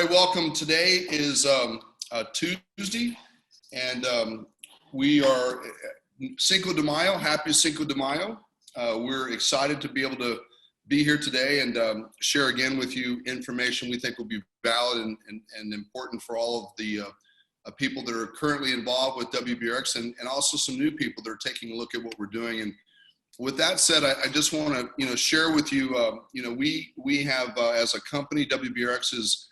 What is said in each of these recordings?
Everybody, welcome. Today is Tuesday, and we are Cinco de Mayo. Happy Cinco de Mayo. We're excited to be able to be here today and share again with you information we think will be valid and important for all of the people that are currently involved with WBRx and also some new people that are taking a look at what we're doing. And with that said, I just want to share with you, we have as a company, WBRx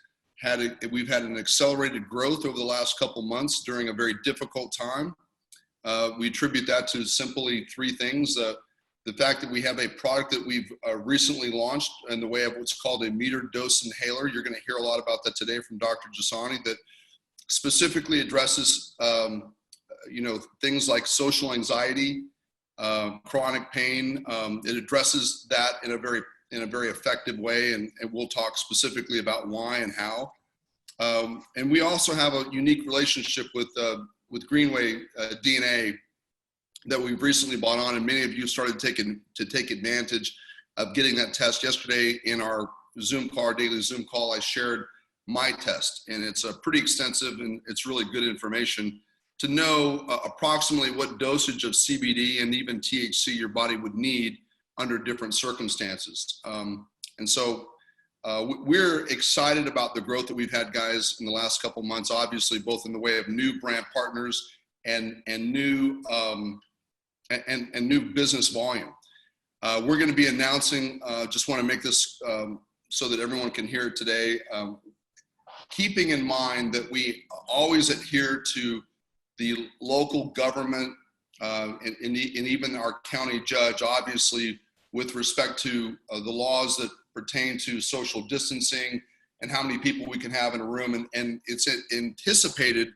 we've had an accelerated growth over the last couple months during a very difficult time. We attribute that to simply three things. The fact that we have a product that we've recently launched in the way of what's called a metered dose inhaler. You're going to hear a lot about that today from Dr. Jasani, that specifically addresses, things like social anxiety, chronic pain. It addresses that in a very effective way, and we'll talk specifically about why and how. And we also have a unique relationship with Greenway DNA that we've recently bought on, and many of you started to take advantage of getting that test yesterday. In our Zoom call, our daily Zoom call, I shared my test, and it's pretty extensive, and it's really good information to know approximately what dosage of CBD and even THC your body would need under different circumstances. And so we're excited about the growth that we've had, guys, in the last couple months, obviously, both in the way of new brand partners and new new business volume. We're going to be announcing, just want to make this so that everyone can hear it today, keeping in mind that we always adhere to the local government and even our county judge, obviously, with respect to the laws that pertain to social distancing and how many people we can have in a room. And it's anticipated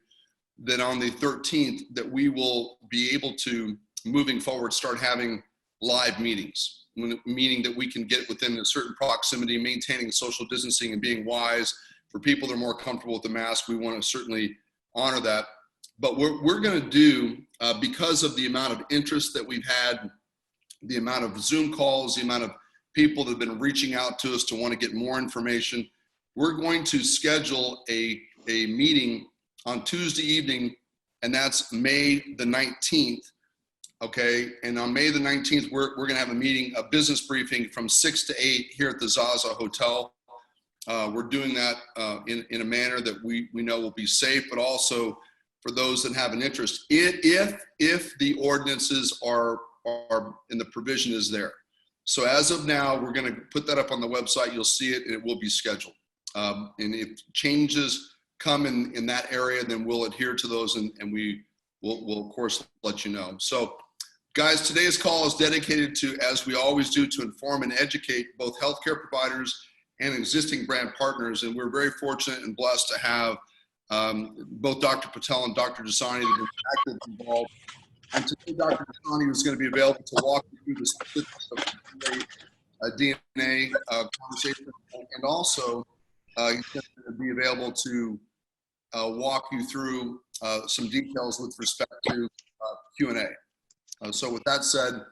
that on the 13th that we will be able to, moving forward, start having live meetings, meaning that we can get within a certain proximity, maintaining social distancing and being wise. For people that are more comfortable with the mask, we want to certainly honor that. But we're going to do, because of the amount of interest that we've had, the amount of Zoom calls, the amount of people that have been reaching out to us to want to get more information, we're going to schedule a meeting on Tuesday evening, and that's May the 19th. Okay, and on May the 19th, we're going to have a meeting, a business briefing from 6 to 8 here at the Zaza Hotel. We're doing that in a manner that we know will be safe, but also for those that have an interest, if the ordinances are and the provision is there. So as of now, we're going to put that up on the website. You'll see it, and it will be scheduled. And if changes come in that area, then we'll adhere to those, and we'll of course let you know. So guys, today's call is dedicated to, as we always do, to inform and educate both healthcare providers and existing brand partners. And we're very fortunate and blessed to have both Dr. Patel and Dr. Jasani that have been actively involved. And today, Dr. Jasani is going to be available to walk you through the specifics of the DNA conversation, and also he's going to be available to walk you through some details with respect to Q&A. So with that said,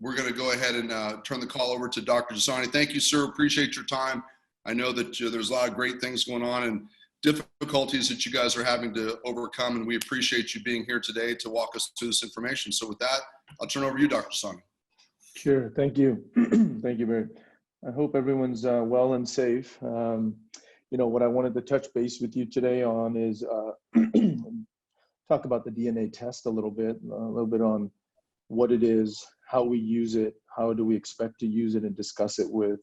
we're going to go ahead and turn the call over to Dr. Jasani. Thank you, sir. Appreciate your time. I know that there's a lot of great things going on and difficulties that you guys are having to overcome, and we appreciate you being here today to walk us through this information. So with that, I'll turn over to you, Dr. Jasani. Sure. Thank you. Thank you, Barry. I hope everyone's well and safe. What I wanted to touch base with you today on is talk about the DNA test a little bit on what it is, how we use it, how do we expect to use it, and discuss it with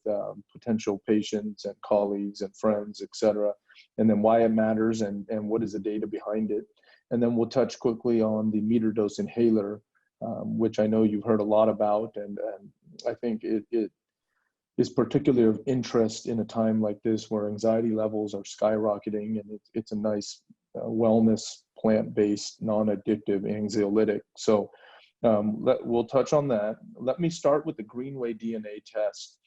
potential patients and colleagues and friends, et cetera, and then why it matters and what is the data behind it. And then we'll touch quickly on the meter dose inhaler, which I know you've heard a lot about, and I think it is particularly of interest in a time like this where anxiety levels are skyrocketing, and it's a nice wellness, plant-based, non-addictive anxiolytic. So we'll touch on that. Let me start with the Greenway DNA test.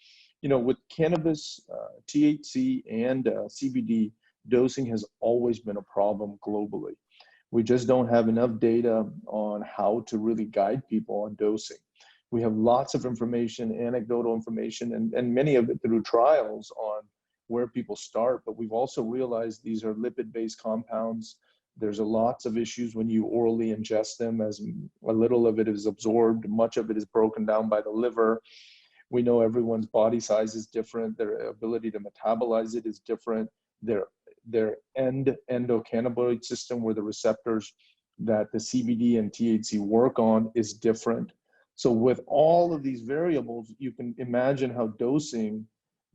With cannabis, THC, and CBD, dosing has always been a problem globally. We just don't have enough data on how to really guide people on dosing. We have lots of information, anecdotal information, and many of it through trials on where people start, but we've also realized these are lipid-based compounds. There's lots of issues when you orally ingest them, as a little of it is absorbed, much of it is broken down by the liver. We know everyone's body size is different. Their ability to metabolize it is different. Their endocannabinoid system, where the receptors that the CBD and THC work on, is different. So with all of these variables, you can imagine how dosing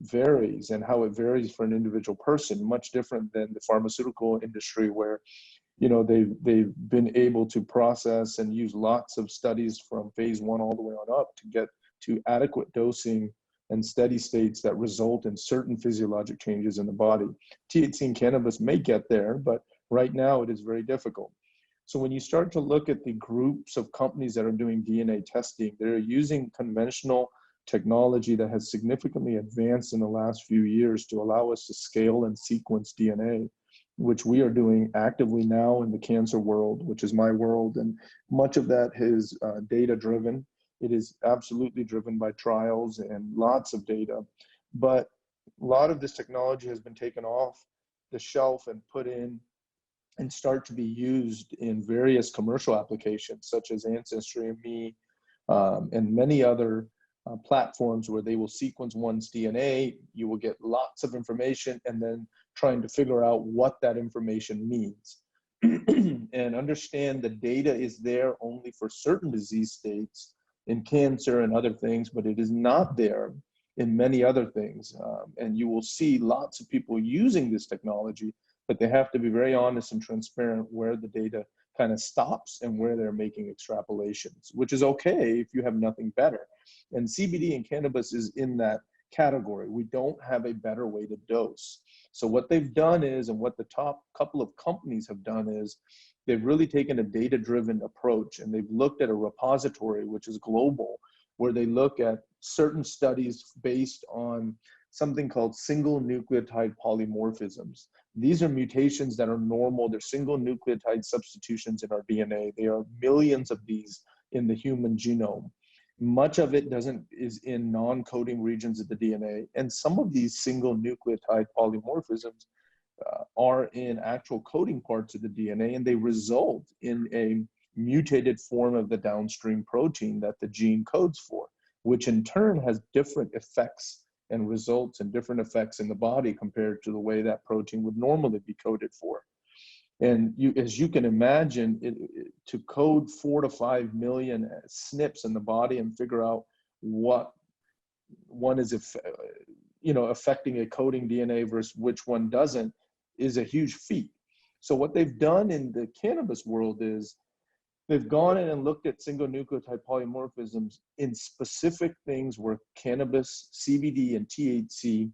varies and how it varies for an individual person, much different than the pharmaceutical industry, where they've been able to process and use lots of studies from phase 1 all the way on up to get to adequate dosing and steady states that result in certain physiologic changes in the body. THC and cannabis may get there, but right now it is very difficult. So when you start to look at the groups of companies that are doing DNA testing, they're using conventional technology that has significantly advanced in the last few years to allow us to scale and sequence DNA, which we are doing actively now in the cancer world, which is my world. And much of that is data driven. It is absolutely driven by trials and lots of data. But a lot of this technology has been taken off the shelf and put in and start to be used in various commercial applications, such as Ancestry.me and many other platforms, where they will sequence one's DNA. You will get lots of information, and then trying to figure out what that information means. And understand the data is there only for certain disease states in cancer and other things, but it is not there in many other things. And you will see lots of people using this technology, but they have to be very honest and transparent where the data kind of stops and where they're making extrapolations, which is okay if you have nothing better. And CBD and cannabis is in that category. We don't have a better way to dose. So what they've done is, and what the top couple of companies have done is, they've really taken a data-driven approach, and they've looked at a repository, which is global, where they look at certain studies based on something called single nucleotide polymorphisms. These are mutations that are normal. They're single nucleotide substitutions in our DNA. There are millions of these in the human genome. Much of it is in non-coding regions of the DNA. And some of these single nucleotide polymorphisms are in actual coding parts of the DNA, and they result in a mutated form of the downstream protein that the gene codes for, which in turn has different effects and results in different effects in the body compared to the way that protein would normally be coded for. And as you can imagine, to code 4 to 5 million SNPs in the body and figure out what one is affecting a coding DNA versus which one doesn't is a huge feat. So what they've done in the cannabis world is they've gone in and looked at single nucleotide polymorphisms in specific things where cannabis, CBD, and THC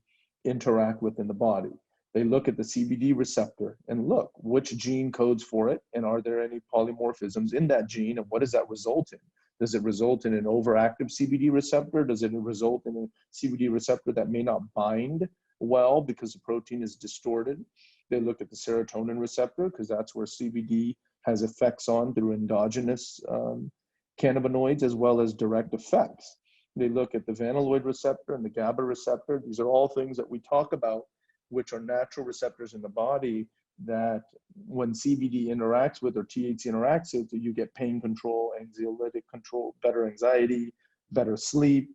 interact within the body. They look at the CBD receptor and look which gene codes for it, and are there any polymorphisms in that gene, and what does that result in? Does it result in an overactive CBD receptor? Does it result in a CBD receptor that may not bind well because the protein is distorted? They look at the serotonin receptor, because that's where CBD has effects on through endogenous cannabinoids as well as direct effects. They look at the vanilloid receptor and the GABA receptor. These are all things that we talk about, which are natural receptors in the body that when CBD interacts with or THC interacts with, you get pain control, anxiolytic control, better anxiety, better sleep.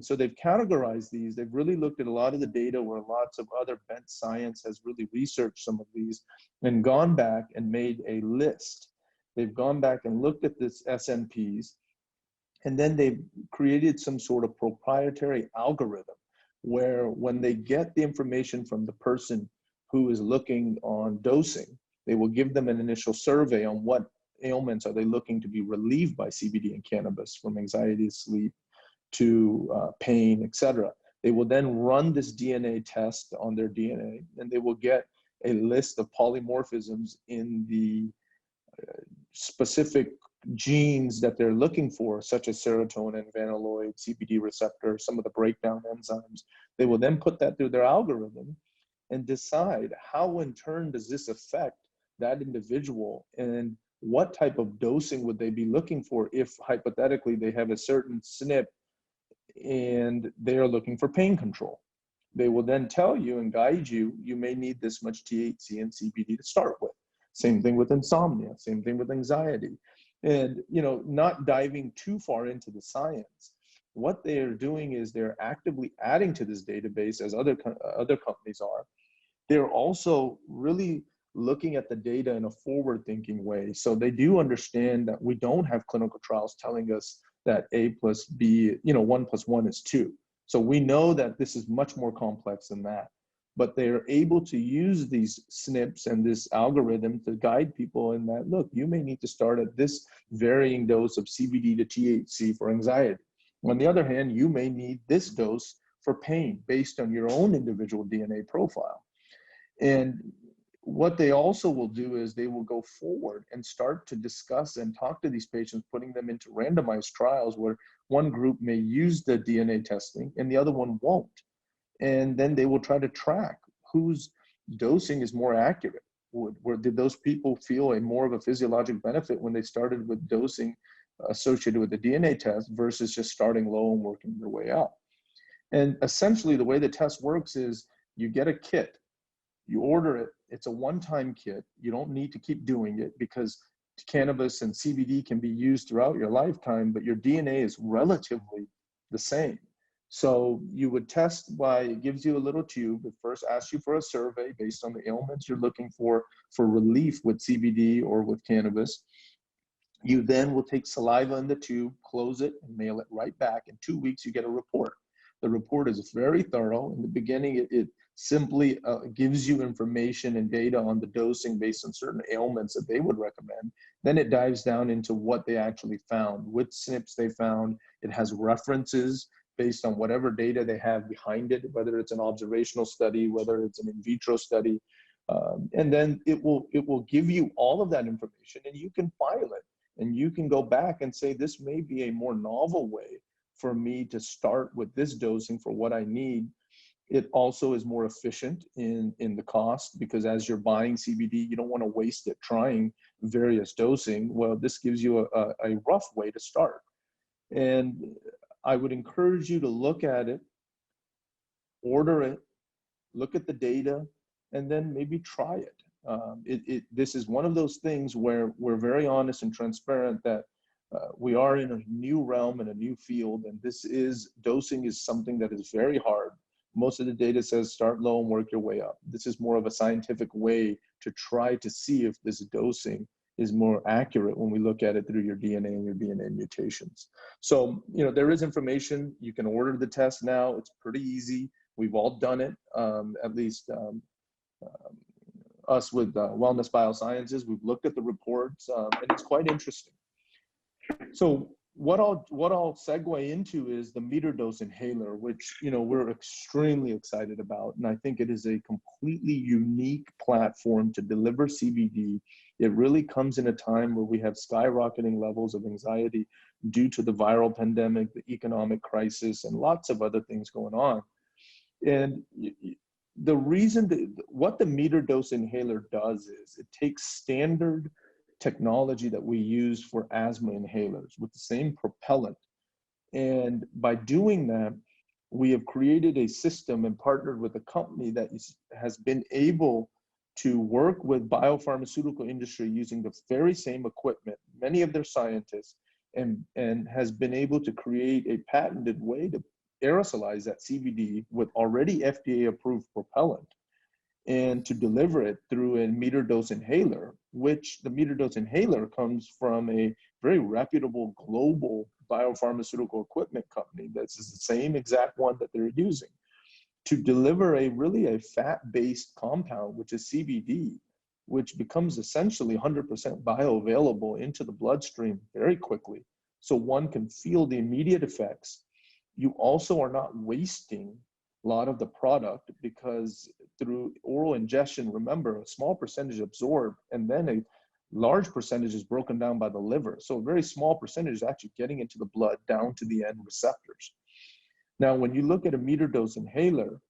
So they've categorized these. They've really looked at a lot of the data where lots of other bent science has really researched some of these and gone back and made a list. They've gone back and looked at this SNPs, and then they've created some sort of proprietary algorithm where when they get the information from the person who is looking on dosing, they will give them an initial survey on what ailments are they looking to be relieved by CBD and cannabis, from anxiety, sleep, to pain, etc. They will then run this DNA test on their DNA, and they will get a list of polymorphisms in the specific genes that they're looking for, such as serotonin, vanilloid, CBD receptor, some of the breakdown enzymes. They will then put that through their algorithm and decide how in turn does this affect that individual, and what type of dosing would they be looking for if hypothetically they have a certain SNP and they are looking for pain control. They will then tell you and guide you, you may need this much THC and CBD to start with. Same thing with insomnia, same thing with anxiety. And, not diving too far into the science, what they're doing is they're actively adding to this database, as other companies are. They're also really looking at the data in a forward-thinking way. So they do understand that we don't have clinical trials telling us that A plus B, 1 plus 1 is 2. So we know that this is much more complex than that. But they're able to use these SNPs and this algorithm to guide people in that, look, you may need to start at this varying dose of CBD to THC for anxiety. On the other hand, you may need this dose for pain based on your own individual DNA profile. And what they also will do is they will go forward and start to discuss and talk to these patients, putting them into randomized trials where one group may use the DNA testing and the other one won't. And then they will try to track whose dosing is more accurate. Did those people feel a more of a physiologic benefit when they started with dosing associated with the DNA test versus just starting low and working their way up? And essentially the way the test works is you get a kit, you order it, it's a one-time kit. You don't need to keep doing it because cannabis and CBD can be used throughout your lifetime, but your DNA is relatively the same. So you would test by, it gives you a little tube. It first asks you for a survey based on the ailments you're looking for relief with CBD or with cannabis. You then will take saliva in the tube, close it, and mail it right back. In 2 weeks, you get a report. The report is very thorough. In the beginning, it simply gives you information and data on the dosing based on certain ailments that they would recommend. Then it dives down into what they actually found, which SNPs they found. It has references based on whatever data they have behind it, whether it's an observational study, whether it's an in vitro study. And then it will give you all of that information and you can file it. And you can go back and say, this may be a more novel way for me to start with this dosing for what I need. It also is more efficient in the cost because as you're buying CBD, you don't want to waste it trying various dosing. Well, this gives you a rough way to start. And I would encourage you to look at it, order it, look at the data, and then maybe try it. This is one of those things where we're very honest and transparent that we are in a new realm and a new field, and dosing is something that is very hard. Most of the data says start low and work your way up. This is more of a scientific way to try to see if this dosing is more accurate when we look at it through your DNA and your DNA mutations. So, there is information. You can order the test now. It's pretty easy. We've all done it, at least us with Wellness Biosciences. We've looked at the reports, and it's quite interesting. So what I'll segue into is the meter dose inhaler, which we're extremely excited about, and I think it is a completely unique platform to deliver CBD. It really comes in a time where we have skyrocketing levels of anxiety due to the viral pandemic, the economic crisis, and lots of other things going on. And the reason what the meter dose inhaler does is it takes standard technology that we use for asthma inhalers with the same propellant. And by doing that, we have created a system and partnered with a company that has been able to work with biopharmaceutical industry using the very same equipment, many of their scientists, and has been able to create a patented way to aerosolize that CBD with already FDA approved propellant and to deliver it through a meter dose inhaler, which the meter dose inhaler comes from a very reputable global biopharmaceutical equipment company. That's the same exact one that they're using to deliver a fat-based compound, which is CBD, which becomes essentially 100% bioavailable into the bloodstream very quickly. So one can feel the immediate effects. You also are not wasting a lot of the product because through oral ingestion, remember, a small percentage absorbed and then a large percentage is broken down by the liver. So a very small percentage is actually getting into the blood down to the end receptors. Now, when you look at a meter dose inhaler,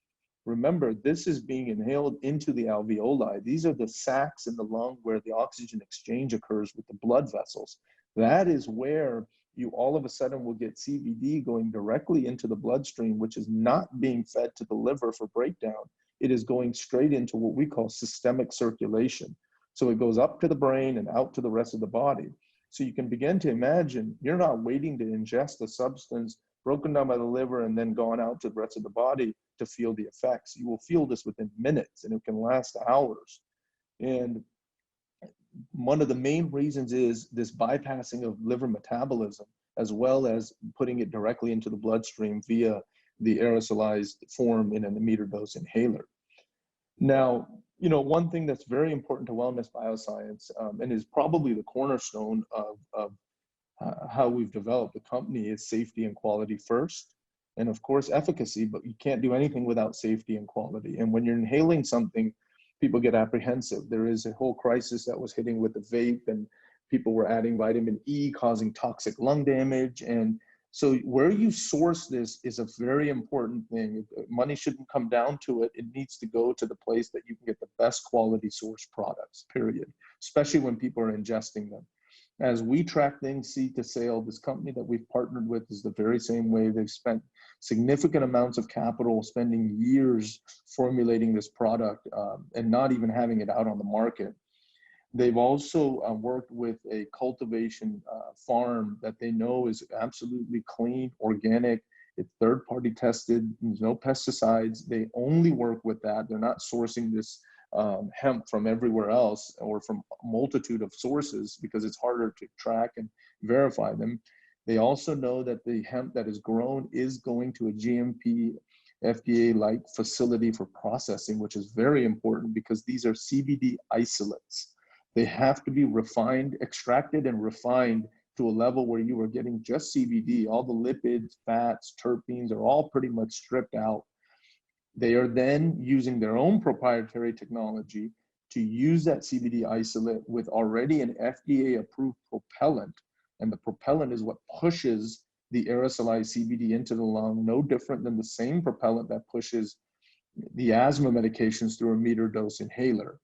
remember, this is being inhaled into the alveoli. These are the sacs in the lung where the oxygen exchange occurs with the blood vessels. That is where you all of a sudden will get CBD going directly into the bloodstream, which is not being fed to the liver for breakdown. It is going straight into what we call systemic circulation. So it goes up to the brain and out to the rest of the body. So you can begin to imagine you're not waiting to ingest a substance broken down by the liver and then gone out to the rest of the body to feel the effects. You will feel this within minutes, and it can last hours. And one of the main reasons is this bypassing of liver metabolism, as well as putting it directly into the bloodstream via the aerosolized form in an emitter dose inhaler. Now, one thing that's very important to Wellness Bioscience, and is probably the cornerstone of how we've developed the company, is safety and quality first. And of course, efficacy, but you can't do anything without safety and quality. And when you're inhaling something, people get apprehensive. There is a whole crisis that was hitting with the vape, and people were adding vitamin E, causing toxic lung damage. And so where you source this is a very important thing. Money shouldn't come down to it. It needs to go to the place that you can get the best quality source products, period, especially when people are ingesting them. As we track things seed to sale, this company that we've partnered with is the very same way. They've spent significant amounts of capital, spending years formulating this product and not even having it out on the market. They've also worked with a cultivation farm that they know is absolutely clean, organic, it's third-party tested, there's no pesticides. They only work with that. They're not sourcing this hemp from everywhere else or from a multitude of sources because it's harder to track and verify them. They also know that the hemp that is grown is going to a GMP FDA-like facility for processing, which is very important because these are CBD isolates. They have to be refined, extracted and refined to a level where you are getting just CBD. All the lipids, fats, terpenes are all pretty much stripped out. They are then using their own proprietary technology to use that CBD isolate with already an FDA-approved propellant. And the propellant is what pushes the aerosolized CBD into the lung, no different than the same propellant that pushes the asthma medications through a meter dose inhaler.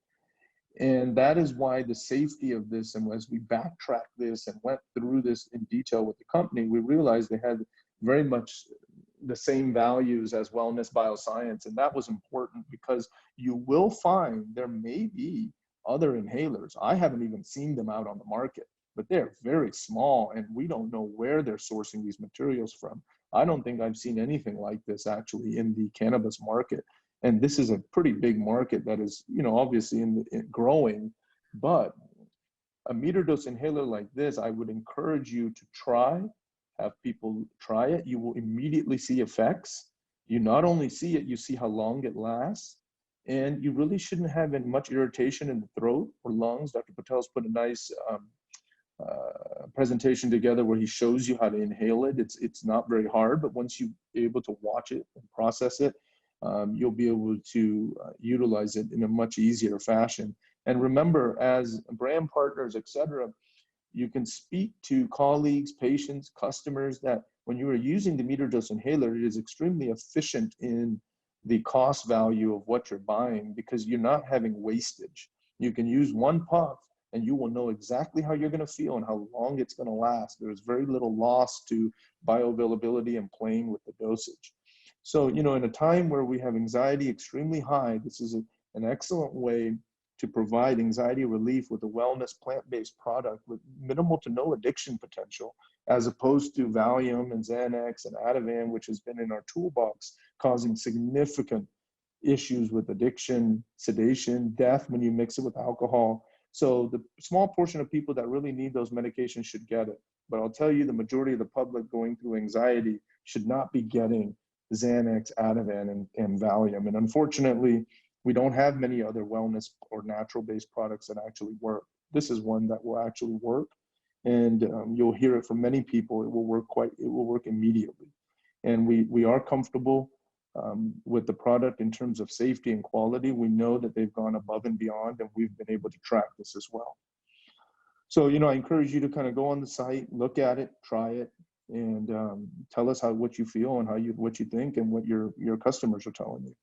And that is why the safety of this, and as we backtracked this and went through this in detail with the company, we realized they had very much the same values as Wellness Bioscience. And that was important because you will find there may be other inhalers. I haven't even seen them out on the market, but they're very small and we don't know where they're sourcing these materials from. I don't think I've seen anything like this actually in the cannabis market. And this is a pretty big market that is, obviously growing, but a meter dose inhaler like this, I would encourage you to try, have people try it. You will immediately see effects. You not only see it, you see how long it lasts, and you really shouldn't have much irritation in the throat or lungs. Dr. Patel's put a nice presentation together where he shows you how to inhale it. It's not very hard, but once you're able to watch it and process it, you'll be able to utilize it in a much easier fashion. And remember, as brand partners, etc., you can speak to colleagues, patients, customers that when you are using the meter dose inhaler, it is extremely efficient in the cost value of what you're buying because you're not having wastage. You can use one puff and you will know exactly how you're going to feel and how long it's going to last. There's very little loss to bioavailability and playing with the dosage. So, in a time where we have anxiety extremely high, this is an excellent way to provide anxiety relief with a wellness plant-based product with minimal to no addiction potential, as opposed to Valium and Xanax and Ativan, which has been in our toolbox, causing significant issues with addiction, sedation, death when you mix it with alcohol. So the small portion of people that really need those medications should get it. But I'll tell you, the majority of the public going through anxiety should not be getting Xanax, Ativan, and Valium. And unfortunately, we don't have many other wellness or natural-based products that actually work. This is one that will actually work, and you'll hear it from many people. It will work immediately, and we are comfortable with the product in terms of safety and quality. We know that they've gone above and beyond, and we've been able to track this as well. So, I encourage you to kind of go on the site, look at it, try it, and tell us what you feel and what you think and what your customers are telling you.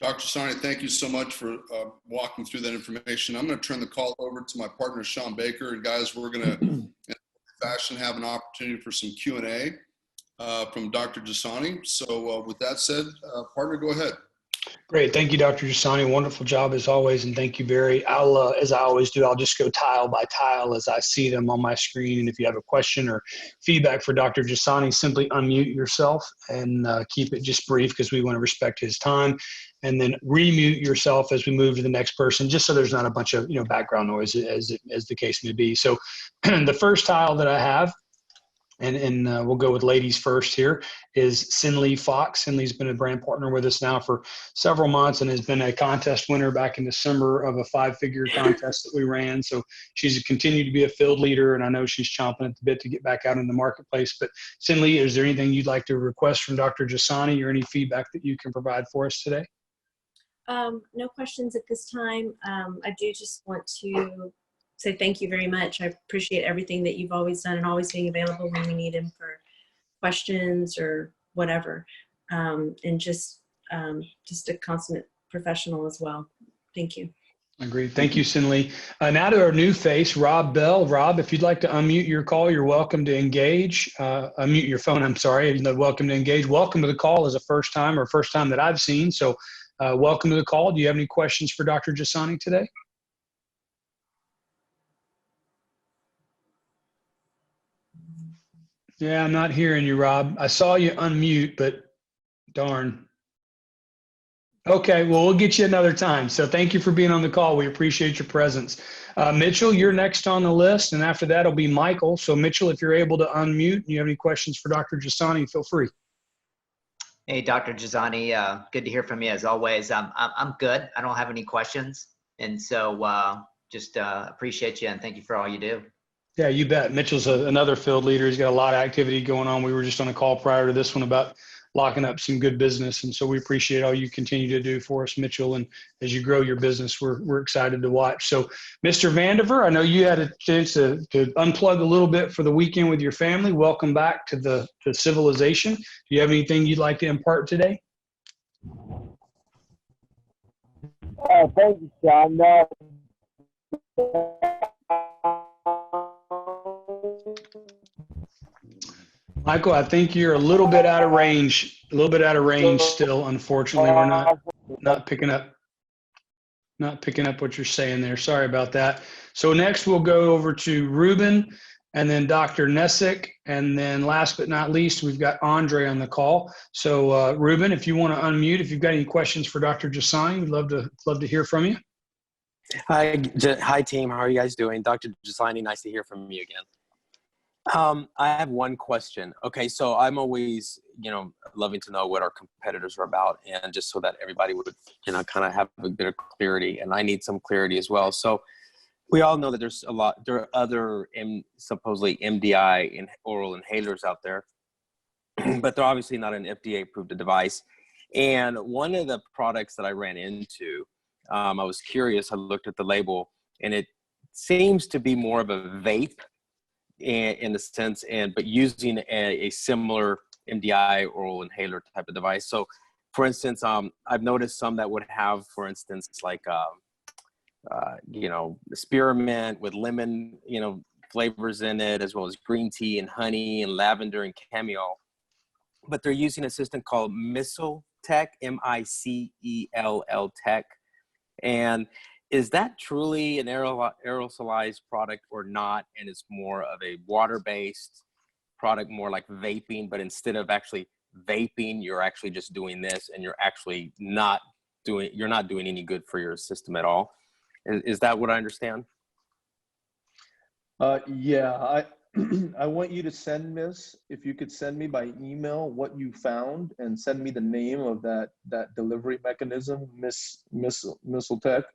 Dr. Sani, thank you so much for walking through that information. I'm going to turn the call over to my partner, Sean Baker. And guys, we're going to fashion, have an opportunity for some Q&A from Dr. Jasani. So with that said, partner, go ahead. Great. Thank you, Dr. Jasani. Wonderful job as always. And thank you, Barry. As I always do, I'll just go tile by tile as I see them on my screen. And if you have a question or feedback for Dr. Jasani, simply unmute yourself and keep it just brief because we want to respect his time. And then remute yourself as we move to the next person, just so there's not a bunch of background noise as the case may be. So the first tile that I have, and we'll go with ladies first here, is Cinley Fox. Cinley's been a brand partner with us now for several months and has been a contest winner back in December of a 5-figure contest that we ran. So she's continued to be a field leader, and I know she's chomping at the bit to get back out in the marketplace. But Cinley, is there anything you'd like to request from Dr. Jasani or any feedback that you can provide for us today? No questions at this time. I do just want to say thank you very much. I appreciate everything that you've always done and always being available when we need him for questions or whatever. And just a consummate professional as well. Thank you. Agreed. Thank you, Cinley. Now to our new face, Rob Bell. Rob, if you'd like to unmute your call, you're welcome to engage. Unmute your phone, I'm sorry. Welcome to engage. Welcome to the call as a first time that I've seen. So welcome to the call. Do you have any questions for Dr. Jasani today? Yeah, I'm not hearing you, Rob. I saw you unmute, but darn. Okay, well, we'll get you another time. So thank you for being on the call. We appreciate your presence. Mitchell, you're next on the list, and after that will be Michael. So Mitchell, if you're able to unmute and you have any questions for Dr. Jasani, feel free. Hey, Dr. Jasani, good to hear from you as always. I'm good. I don't have any questions. And so just appreciate you and thank you for all you do. Yeah, you bet. Mitchell's another field leader. He's got a lot of activity going on. We were just on a call prior to this one about locking up some good business. And so we appreciate all you continue to do for us, Mitchell. And as you grow your business, we're excited to watch. So Mr. Vandiver, I know you had a chance to unplug a little bit for the weekend with your family. Welcome back to civilization. Do you have anything you'd like to impart today? Thank you, Sean. Michael, I think you're a little bit out of range. Still. Unfortunately, we're not picking up what you're saying there. Sorry about that. So next we'll go over to Ruben and then Dr. Nessick. And then last but not least, we've got Andre on the call. So Ruben, if you want to unmute, if you've got any questions for Dr. Jasani, we'd love to hear from you. Hi team. How are you guys doing? Dr. Jasani, nice to hear from you again. I have one question. Okay, so I'm always, loving to know what our competitors are about, and just so that everybody would, kind of have a bit of clarity, and I need some clarity as well. So we all know that there are other supposedly MDI oral inhalers out there, but they're obviously not an FDA-approved device. And one of the products that I ran into, I was curious, I looked at the label, and it seems to be more of a vape in the sense, but using a similar MDI oral inhaler type of device. So for instance, I've noticed some that would have, for instance, like, spearmint with lemon, flavors in it, as well as green tea and honey and lavender and chamomile. But they're using a system called Micell Tech, M-I-C-E-L-L Tech. And is that truly an aerosolized product or not? And it's more of a water-based product, more like vaping, but instead of actually vaping, you're actually just doing this, and you're actually not doing any good for your system at all. Is that what I understand? Yeah, I want you to send if you could send me by email what you found and send me the name of that delivery mechanism, Micell Tech.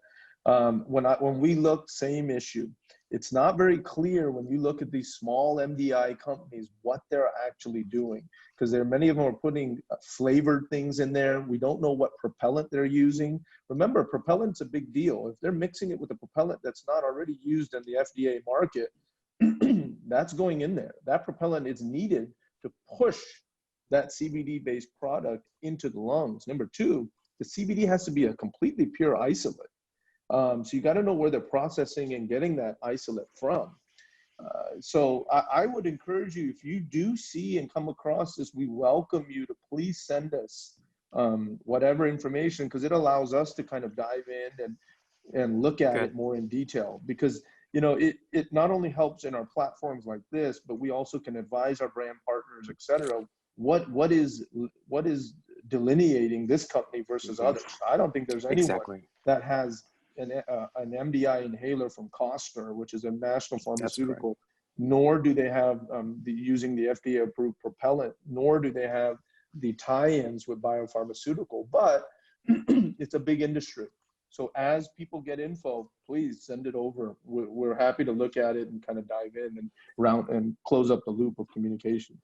When we look, same issue. It's not very clear when you look at these small MDI companies what they're actually doing, because many of them are putting flavored things in there. We don't know what propellant they're using. Remember, propellant's a big deal. If they're mixing it with a propellant that's not already used in the FDA market, that's going in there. That propellant is needed to push that CBD-based product into the lungs. Number two, the CBD has to be a completely pure isolate. So you got to know where they're processing and getting that isolate from. So I would encourage you, if you do see and come across this, we welcome you to please send us whatever information, because it allows us to kind of dive in and look at it more in detail. Because, you know, it not only helps in our platforms like this, but we also can advise our brand partners, et cetera, what is delineating this company versus others. I don't think there's anyone that has an MDI inhaler from Costner, which is a national pharmaceutical, nor do they have using the FDA approved propellant, nor do they have the tie-ins with biopharmaceutical, but it's a big industry. So as people get info, please send it over. We're happy to look at it and kind of dive in and close up the loop of communication.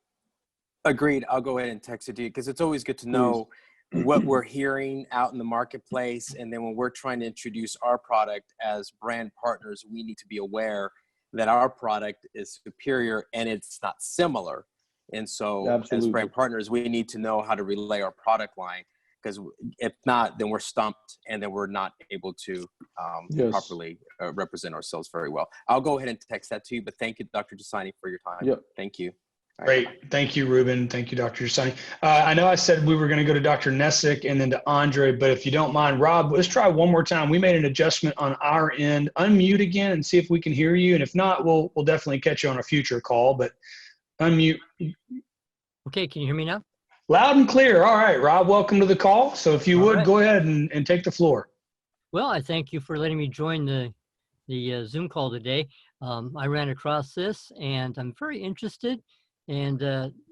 Agreed. I'll go ahead and text it to you, because it's always good to know what we're hearing out in the marketplace. And then when we're trying to introduce our product as brand partners, we need to be aware that our product is superior and it's not similar. And so as brand partners, we need to know how to relay our product line, because if not, then we're stumped and then we're not able to properly represent ourselves very well. I'll go ahead and text that to you, but thank you, Dr. Jasani, for your time. Yep. Thank you. Great. Thank you, Ruben. Thank you, Dr. Jasani. I know I said we were going to go to Dr. Nessick and then to Andre, but if you don't mind, Rob, let's try one more time. We made an adjustment on our end. Unmute again and see if we can hear you. And if not, we'll definitely catch you on a future call, but unmute. Okay. Can you hear me now? Loud and clear. All right, Rob, welcome to the call. So if you would, go ahead and take the floor. Well, I thank you for letting me join the Zoom call today. I ran across this and I'm very interested. And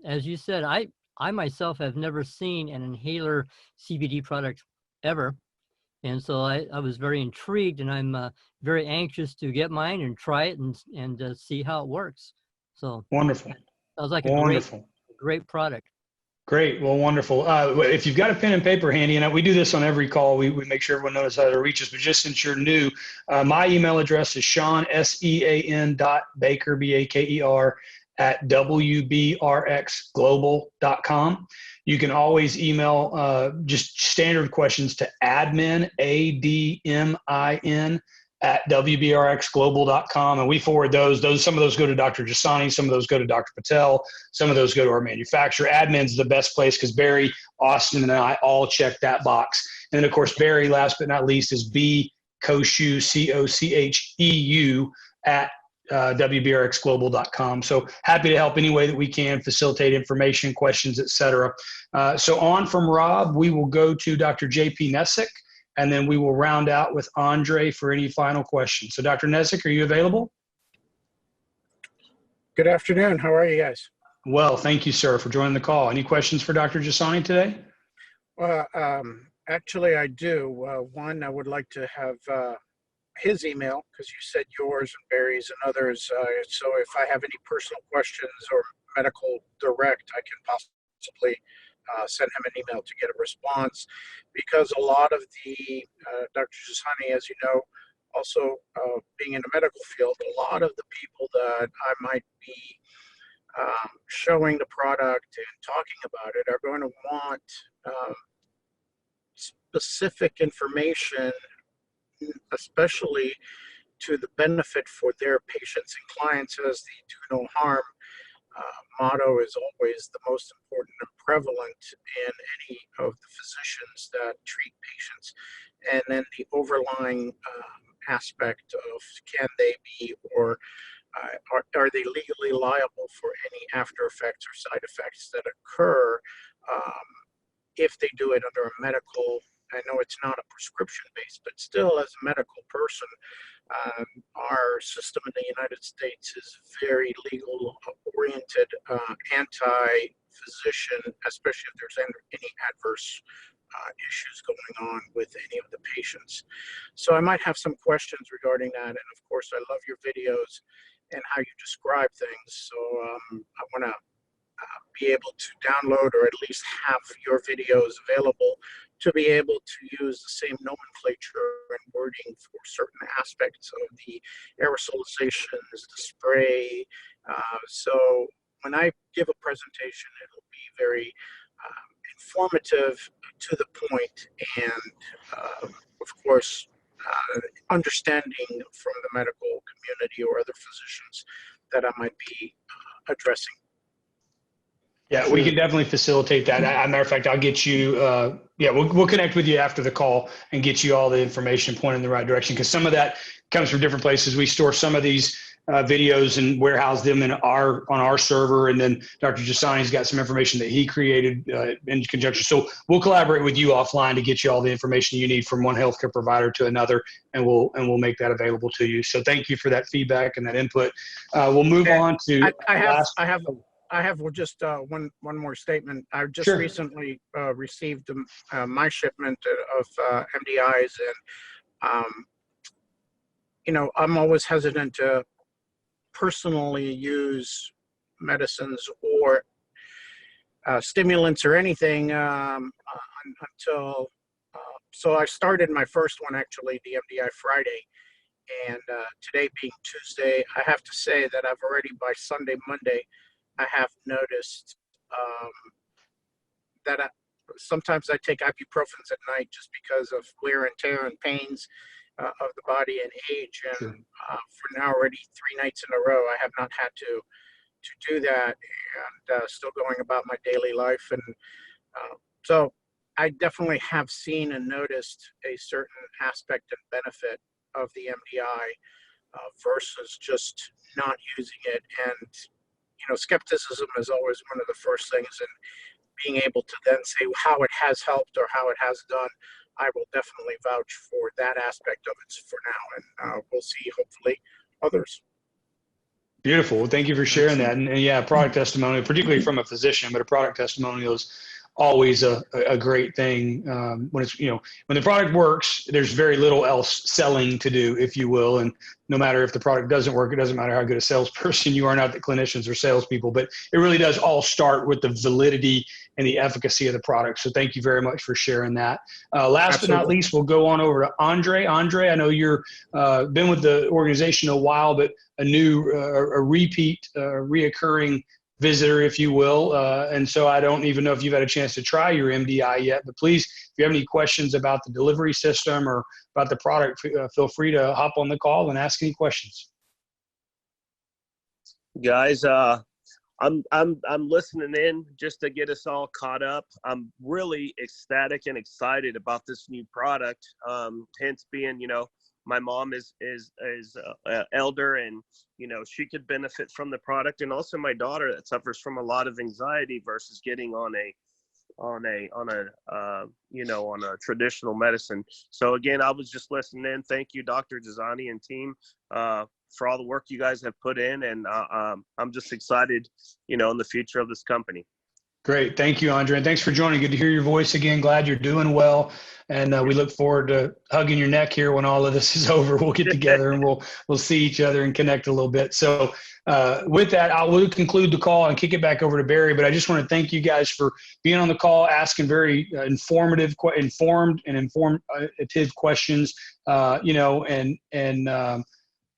as you said, I myself have never seen an inhaler CBD product ever. And so I was very intrigued, and I'm very anxious to get mine and try it and see how it works. So wonderful. Sounds like a great product. Great. Well, wonderful. If you've got a pen and paper handy, and we do this on every call, we make sure everyone knows how to reach us. But just since you're new, my email address is Sean, SEAN.Baker, BAKER, at WBRxglobal.com. You can always email just standard questions to admin, ADMIN, at WBRxglobal.com. And we forward those. Some of those go to Dr. Jasani. Some of those go to Dr. Patel. Some of those go to our manufacturer. Admin's the best place because Barry, Austin, and I all check that box. And then, of course, Barry, last but not least, is B. Kocheu, COCHEU, at WBRxglobal.com. So happy to help any way that we can, facilitate information, questions, etc. So on from Rob, we will go to Dr. JP Nessick, and then we will round out with Andre for any final questions. So Dr. Nessick, are you available? Good afternoon. How are you guys? Well, thank you, sir, for joining the call. Any questions for Dr. Jasani today? Well, actually, I do. One, I would like to have his email, because you said yours and Barry's and others. So if I have any personal questions or medical direct, I can possibly send him an email to get a response, because a lot of the, Dr. Jasani, as you know, also being in the medical field, a lot of the people that I might be showing the product and talking about it are going to want specific information, especially to the benefit for their patients and clients, as the do no harm motto is always the most important and prevalent in any of the physicians that treat patients. And then the overlying aspect of, can they be, or are they legally liable for any after effects or side effects that occur if they do it under a medical, I know it's not a prescription based, but still, as a medical person, our system in the United States is very legal oriented, anti-physician, especially if there's any adverse issues going on with any of the patients. So I might have some questions regarding that. And of course, I love your videos and how you describe things. So I want to be able to download, or at least have your videos available to be able to use the same nomenclature and wording for certain aspects of the aerosolizations, the spray. So when I give a presentation, it'll be very informative, to the point, and of course, understanding from the medical community or other physicians that I might be addressing. Yeah, we can definitely facilitate that. As a matter of fact, I'll get you, we'll connect with you after the call and get you all the information pointed in the right direction, because some of that comes from different places. We store some of these videos and warehouse them on our server, and then Dr. Jasani's got some information that he created in conjunction. So we'll collaborate with you offline to get you all the information you need from one healthcare provider to another, and we'll make that available to you. So thank you for that feedback and that input. We'll move on to I have just one more statement. I just Sure. recently received my shipment of MDIs, and I'm always hesitant to personally use medicines or stimulants or anything until. So I started my first one, actually, the MDI Friday, and today being Tuesday, I have to say that I've already, by Sunday, Monday, I have noticed that sometimes I take ibuprofens at night just because of wear and tear and pains of the body and age. And Sure. For now, already 3 nights in a row, I have not had to do that, and still going about my daily life. And so I definitely have seen and noticed a certain aspect and benefit of the MDI versus just not using it. And skepticism is always one of the first things, and being able to then say how it has helped or how it has done, I will definitely vouch for that aspect of it for now, and we'll see, hopefully, others. Beautiful. Well, thank you for sharing that. And yeah, product testimonial, particularly from a physician, but a product testimonial is always a great thing. When it's, when the product works, there's very little else selling to do, if you will. And no matter if the product doesn't work, it doesn't matter how good a salesperson you are, not that clinicians are salespeople, but it really does all start with the validity and the efficacy of the product. So thank you very much for sharing that. Last but not least, we'll go on over to Andre. Andre, I know you're been with the organization a while, but a repeat, reoccurring visitor, if you will. And so I don't even know if you've had a chance to try your MDI yet, but please, if you have any questions about the delivery system or about the product, feel free to hop on the call and ask any questions. Guys, I'm listening in just to get us all caught up. I'm really ecstatic and excited about this new product. Hence being, my mom is elder, and she could benefit from the product, and also my daughter that suffers from a lot of anxiety versus getting on a traditional medicine. So again, I was just listening in. Thank you, Dr. Jasani and team, for all the work you guys have put in, and I'm just excited, in the future of this company. Great. Thank you, Andre. And thanks for joining. Good to hear your voice again. Glad you're doing well. And we look forward to hugging your neck here when all of this is over. We'll get together and we'll see each other and connect a little bit. So with that, we'll conclude the call and kick it back over to Barry. But I just want to thank you guys for being on the call, asking very informed and informative questions,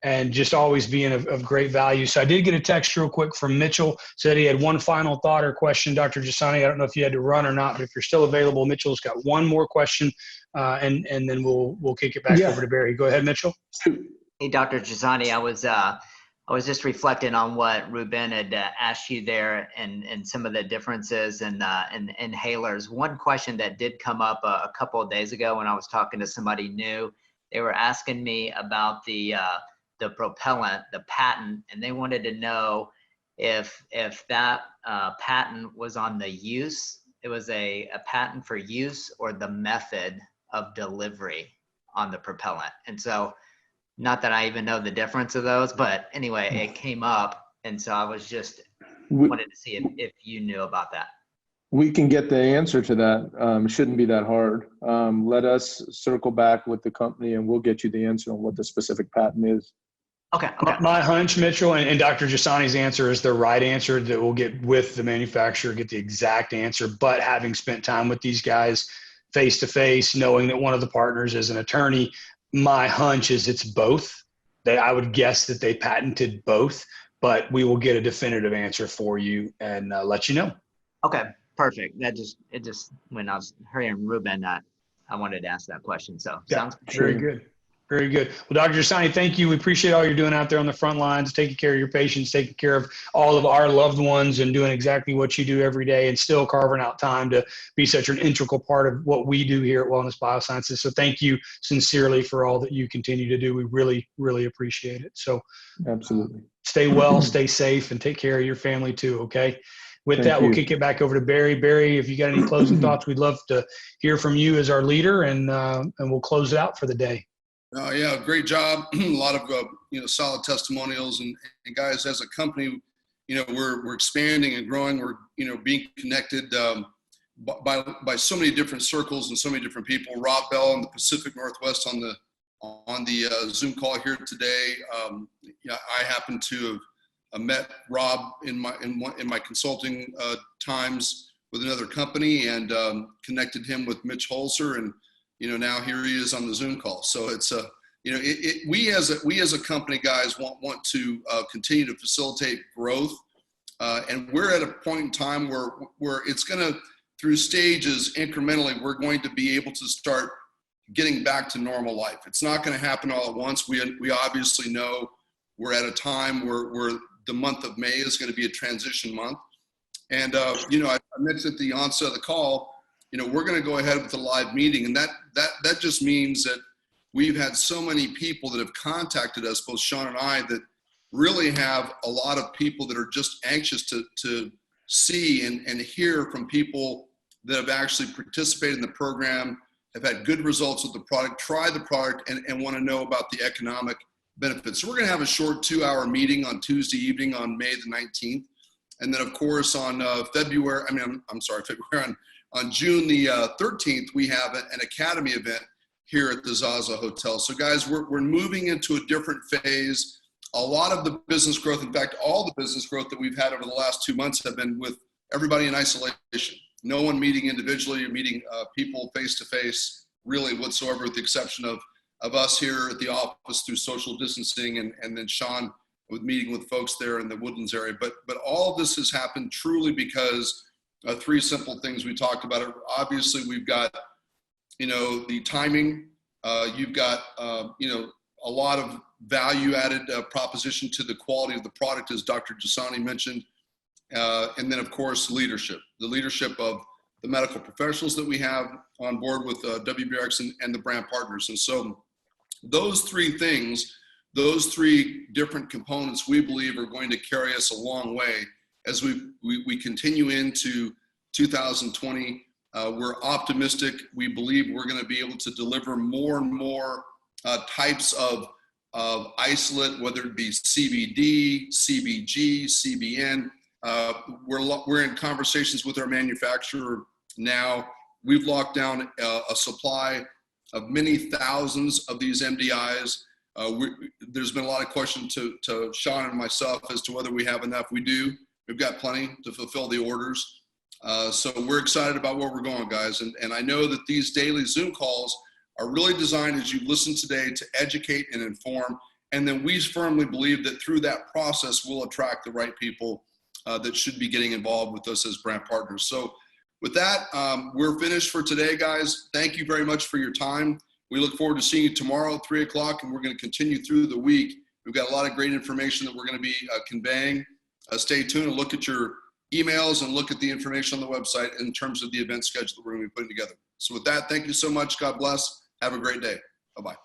and just always being of great value. So I did get a text real quick from Mitchell, said he had one final thought or question. Dr. Jasani, I don't know if you had to run or not, but if you're still available, Mitchell's got one more question, and then we'll kick it back over to Barry. Go ahead, Mitchell. Hey, Dr. Jasani, I was just reflecting on what Ruben had asked you there, and some of the differences in inhalers. One question that did come up a couple of days ago when I was talking to somebody new, they were asking me about the propellant, the patent, and they wanted to know if that patent was on the use, it was a patent for use or the method of delivery on the propellant. And so, not that I even know the difference of those, but anyway, it came up. And so I was just wanted to see if you knew about that. We can get the answer to that. It shouldn't be that hard. Let us circle back with the company and we'll get you the answer on what the specific patent is. Okay. My hunch, Mitchell, and Dr. Jasani's answer is the right answer, that we'll get with the manufacturer, get the exact answer. But having spent time with these guys face to face, knowing that one of the partners is an attorney, my hunch is it's both. I would guess that they patented both, but we will get a definitive answer for you and let you know. Okay, perfect. It just when I was hearing Ruben, I wanted to ask that question. So sounds very good. Very good. Well, Dr. Jasani, thank you. We appreciate all you're doing out there on the front lines, taking care of your patients, taking care of all of our loved ones, and doing exactly what you do every day, and still carving out time to be such an integral part of what we do here at Wellness Biosciences. So thank you sincerely for all that you continue to do. We really, really appreciate it. So Absolutely. stay well, stay safe, and take care of your family too, okay? With Thank that, we'll you. kick it back over to Barry. Barry, if you got any closing thoughts, we'd love to hear from you as our leader, and we'll close it out for the day. Yeah, great job. A lot of solid testimonials, and guys, as a company, we're expanding and growing. We're being connected by so many different circles and so many different people. Rob Bell in the Pacific Northwest on the Zoom call here today. I happen to have met Rob in my consulting times with another company, and connected him with Mitch Holzer, and now here he is on the Zoom call. So it's we as a company, guys, want to continue to facilitate growth, and we're at a point in time where it's going to, through stages, incrementally, we're going to be able to start getting back to normal life. It's not going to happen all at once. We obviously know we're at a time where the month of May is going to be a transition month, and I mentioned at the onset of the call, we're going to go ahead with the live meeting, and that just means that we've had so many people that have contacted us, both Sean and I, that really have a lot of people that are just anxious to see and hear from people that have actually participated in the program, have had good results with the product, tried the product, and want to know about the economic benefits. So we're going to have a short 2-hour meeting on Tuesday evening on May the 19th. And then, of course, on February, on June the 13th, we have an Academy event here at the Zaza Hotel. So guys, we're moving into a different phase. A lot of the business growth, in fact, all the business growth that we've had over the last 2 months have been with everybody in isolation. No one meeting individually or meeting people face-to-face, really whatsoever, with the exception of us here at the office through social distancing, and then Sean with meeting with folks there in the Woodlands area. But all of this has happened truly because 3 simple things we talked about. It. Obviously, we've got, the timing. You've got, a lot of value-added proposition to the quality of the product, as Dr. Jasani mentioned. And then, of course, leadership. The leadership of the medical professionals that we have on board with WBRx and the brand partners. And so those 3 things, those 3 different components, we believe are going to carry us a long way as we continue into 2020. We're optimistic. We believe we're going to be able to deliver more and more types of isolate, whether it be CBD, CBG, CBN. We're in conversations with our manufacturer now. We've locked down a supply of many thousands of these MDIs. There's been a lot of questions to Sean and myself as to whether we have enough. We do. We've got plenty to fulfill the orders. So we're excited about where we're going, guys. And I know that these daily Zoom calls are really designed, as you listen today, to educate and inform. And then we firmly believe that through that process, we'll attract the right people that should be getting involved with us as brand partners. So with that, we're finished for today, guys. Thank you very much for your time. We look forward to seeing you tomorrow at 3 o'clock, and we're going to continue through the week. We've got a lot of great information that we're going to be conveying. Stay tuned and look at your emails and look at the information on the website in terms of the event schedule that we're going to be putting together. So with that, thank you so much. God bless. Have a great day. Bye-bye.